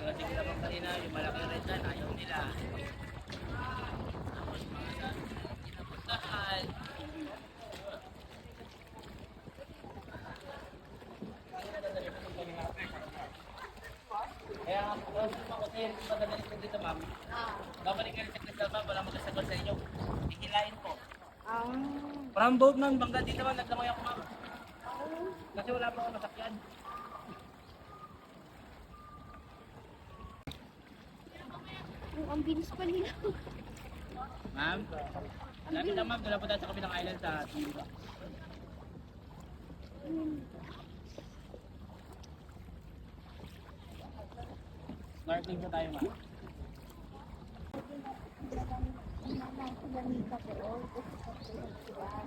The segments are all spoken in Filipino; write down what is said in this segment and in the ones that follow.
Sabi nila bang kanina, yung malaki red dyan, ayaw nila. Tapos mga sa kinapuntahan. Kaya ako sa'yo, madagaling ko dito ma'am. Babalik kayo sa Crystal ma'am, wala magkasagot sa inyo. Hihilain po. From boat ma'am, bangga dito ma'am, nagdamay ako ma'am. Kasi wala pa ako masakyan. Ang bilis pa nila. Ma'am, lapit na ma'am, doon po tayo sa kabilang island sa Timba. Snorkeling po tayo ma'am.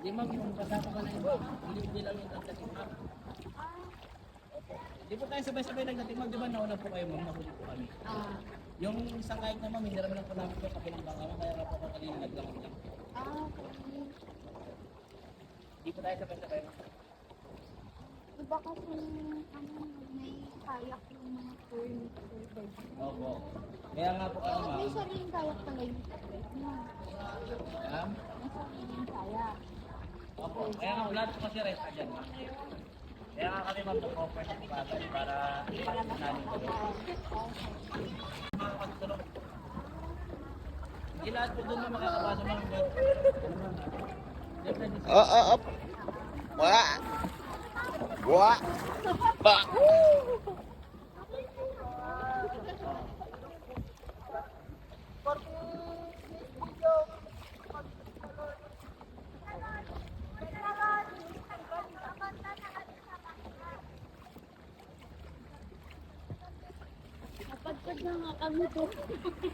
Hindi ma'am, kung kasama ka na iba, hindi lang yung nagdating ma'am. Hindi po tayo sabay-sabay nagdating ma'am, di ba nauna po kayo ma'am, nahuli po kami. Yung isang kahit na ma'am, hindi naman lang po namin po kabilang bangka ma'am, kaya nga po ako kanina naglangan lang. Hindi po tayo sabay-sabay ma'am. Diba kasi may kayak yung mga tour nito. Opo. Kaya nga po kami May ma'am. sariling kayak pala yung Ma'am? May sariling kayak. Opo. Kaya nga lahat po kasi resta dyan ma'am. Kaya nga kami ma'am nag-offer sa pagkakas para ipasinalin ko. Mga katulong. Hindi lahat po doon na makakapasok ng boat. Up. Wah. Wah. Ba. Napadpad na nga kami doon.